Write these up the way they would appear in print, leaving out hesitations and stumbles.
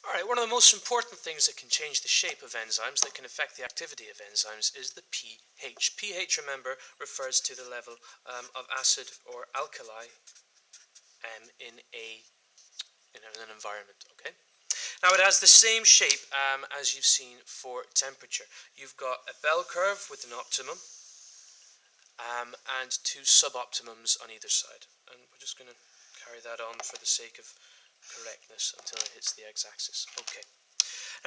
Alright, one of the most important things that can change the shape of enzymes, that can affect the activity of enzymes, is the pH. pH, remember, refers to the level of acid or alkali in an environment, okay? Now it has the same shape as you've seen for temperature. You've got a bell curve with an optimum and two suboptimums on either side. And we're just going to carry that on for the sake of correctness until it hits the x-axis. Okay.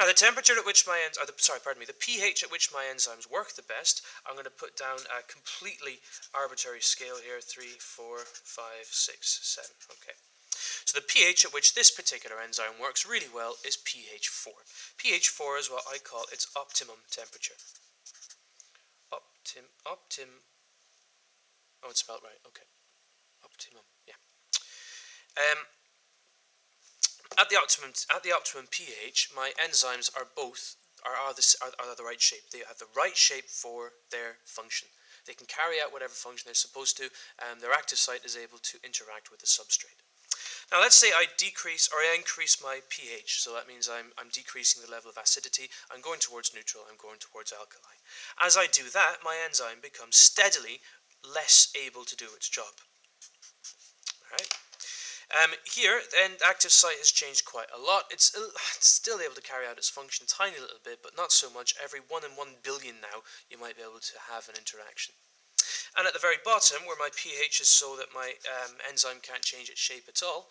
Now the temperature at which the pH at which my enzymes work the best, I'm going to put down a completely arbitrary scale here, 3, 4, 5, 6, 7, okay. So the pH at which this particular enzyme works really well is pH 4. pH 4 is what I call its optimum temperature. Oh, it's spelled right, okay. Optimum, yeah. At the optimum pH, my enzymes are the right shape. They have the right shape for their function. They can carry out whatever function they're supposed to, and their active site is able to interact with the substrate. Now let's say I decrease or I increase my pH, so that means I'm decreasing the level of acidity, I'm going towards neutral, I'm going towards alkali. As I do that, my enzyme becomes steadily less able to do its job. Alright? Here, then, the active site has changed quite a lot. It's still able to carry out its function a tiny little bit, but not so much. Every 1 in 1 billion now, you might be able to have an interaction. And at the very bottom, where my pH is so that my enzyme can't change its shape at all,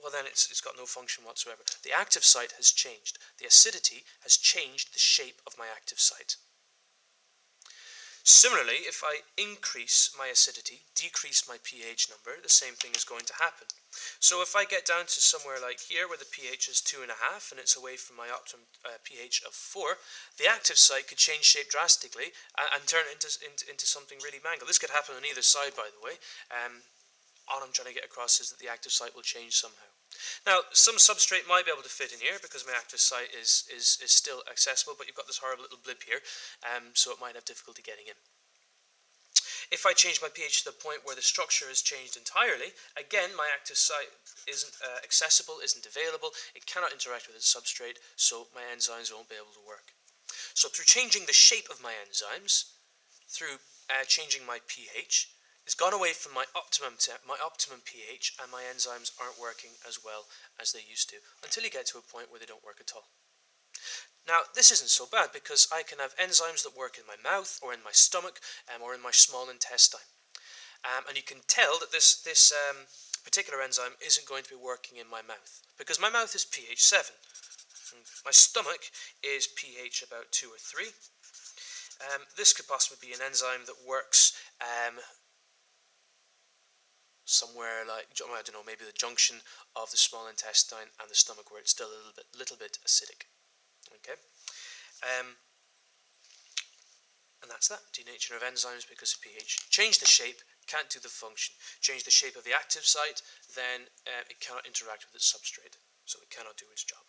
well then it's got no function whatsoever. The active site has changed. The acidity has changed the shape of my active site. Similarly, if I increase my acidity, decrease my pH number, the same thing is going to happen. So if I get down to somewhere like here where the pH is 2.5 and it's away from my optimum pH of 4, the active site could change shape drastically and turn it into something really mangled. This could happen on either side, by the way. All I'm trying to get across is that the active site will change somehow. Now, some substrate might be able to fit in here because my active site is still accessible, but you've got this horrible little blip here, so it might have difficulty getting in. If I change my pH to the point where the structure has changed entirely, again, my active site isn't accessible, isn't available, it cannot interact with its substrate, so my enzymes won't be able to work. So through changing the shape of my enzymes, through changing my pH, it's gone away from my optimum pH, and my enzymes aren't working as well as they used to, until you get to a point where they don't work at all. Now, this isn't so bad because I can have enzymes that work in my mouth or in my stomach or in my small intestine. And you can tell that this particular enzyme isn't going to be working in my mouth because my mouth is pH 7. My stomach is pH about 2 or 3. This could possibly be an enzyme that works somewhere like, I don't know, maybe the junction of the small intestine and the stomach where it's still a little bit acidic. Okay, and that's that. Denaturation of enzymes because of pH. Change the shape, can't do the function. Change the shape of the active site, then it cannot interact with its substrate, so it cannot do its job.